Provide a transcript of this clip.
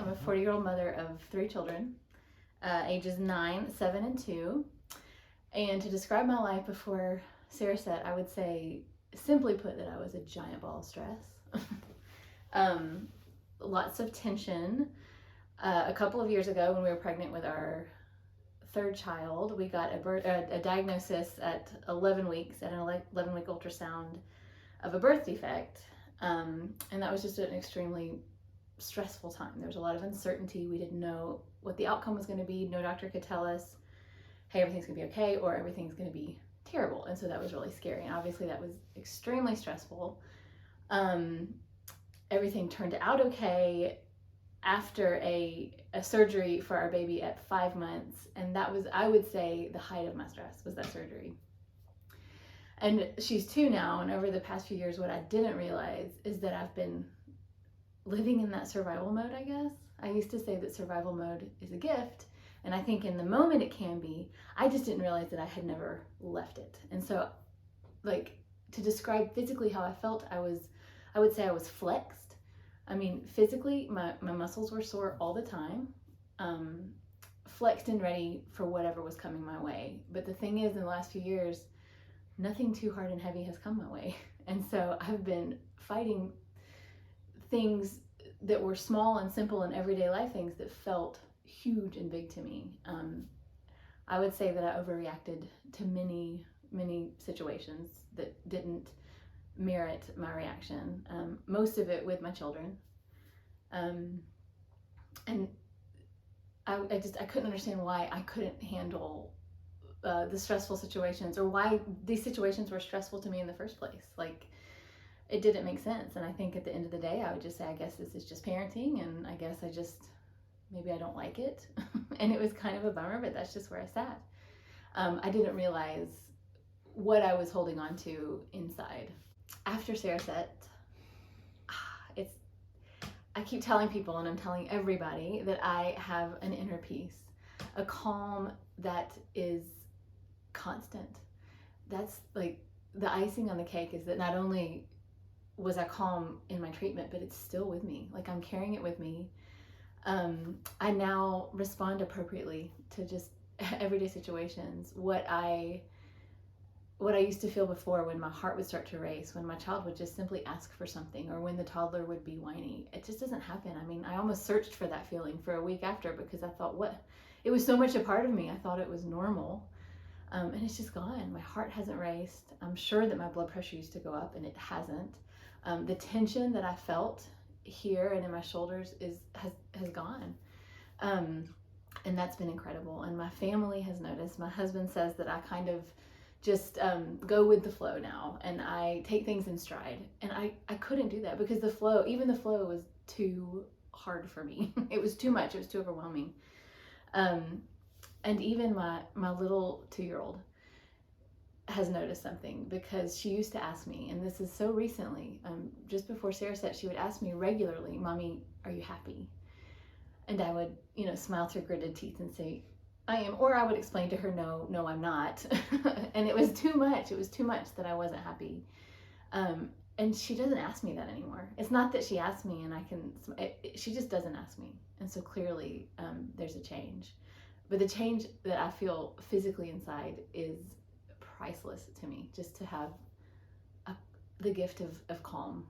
I'm a 40-year-old mother of 3 children, ages 9, 7, and 2. And to describe my life before Cereset, I would say, simply put, that I was a giant ball of stress. Lots of tension. A couple of years ago, when we were pregnant with our 3rd child, we got a diagnosis at 11 weeks, at an 11-week ultrasound, of a birth defect. And that was just an extremely stressful time. There was a lot of uncertainty. We didn't know what the outcome was going to be. No doctor could tell us, hey, everything's going to be okay, or everything's going to be terrible. And so that was really scary. And obviously that was extremely stressful. Everything turned out okay after a surgery for our baby at 5 months. And that was, I would say, the height of my stress was that surgery. And she's 2 now, and over the past few years, what I didn't realize is that I've been living in that survival mode, I guess. I used to say that survival mode is a gift, and I think in the moment it can be. I just didn't realize that I had never left it. And so, like, to describe physically how I felt, I would say I was flexed. I mean, physically, my muscles were sore all the time, flexed and ready for whatever was coming my way. But the thing is, in the last few years, nothing too hard and heavy has come my way. And so I've been fighting things that were small and simple and everyday life things that felt huge and big to me. I would say that I overreacted to many, many situations that didn't merit my reaction. Most of it with my children. And I couldn't understand why I couldn't handle the stressful situations, or why these situations were stressful to me in the first place. Like, it didn't make sense. And I think at the end of the day, I would just say, I guess this is just parenting, and I guess maybe I don't like it. And it was kind of a bummer, but that's just where I sat. I didn't realize what I was holding on to inside. After Cereset, I keep telling people, and I'm telling everybody, that I have an inner peace, a calm that is constant. That's like the icing on the cake, is that not only was I calm in my treatment, but it's still with me. Like, I'm carrying it with me. I now respond appropriately to just everyday situations. What I used to feel before, when my heart would start to race, when my child would just simply ask for something, or when the toddler would be whiny, it just doesn't happen. I mean, I almost searched for that feeling for a week after, because I thought, it was so much a part of me. I thought it was normal. And it's just gone. My heart hasn't raced. I'm sure that my blood pressure used to go up, and it hasn't. The tension that I felt here and in my shoulders has gone. And that's been incredible. And my family has noticed. My husband says that I kind of just go with the flow now, and I take things in stride. And I couldn't do that, because the flow was too hard for me. It was too much. It was too overwhelming. And even my little 2-year-old has noticed something, because she used to ask me, and this is so recently, just before Cereset, she would ask me regularly, "Mommy, are you happy?" And I would, smile through gritted teeth and say, "I am," or I would explain to her, no, I'm not. And it was too much. It was too much that I wasn't happy. And she doesn't ask me that anymore. It's not that she asks me and she just doesn't ask me. And so clearly there's a change. But the change that I feel physically inside is priceless to me, just to have the gift of calm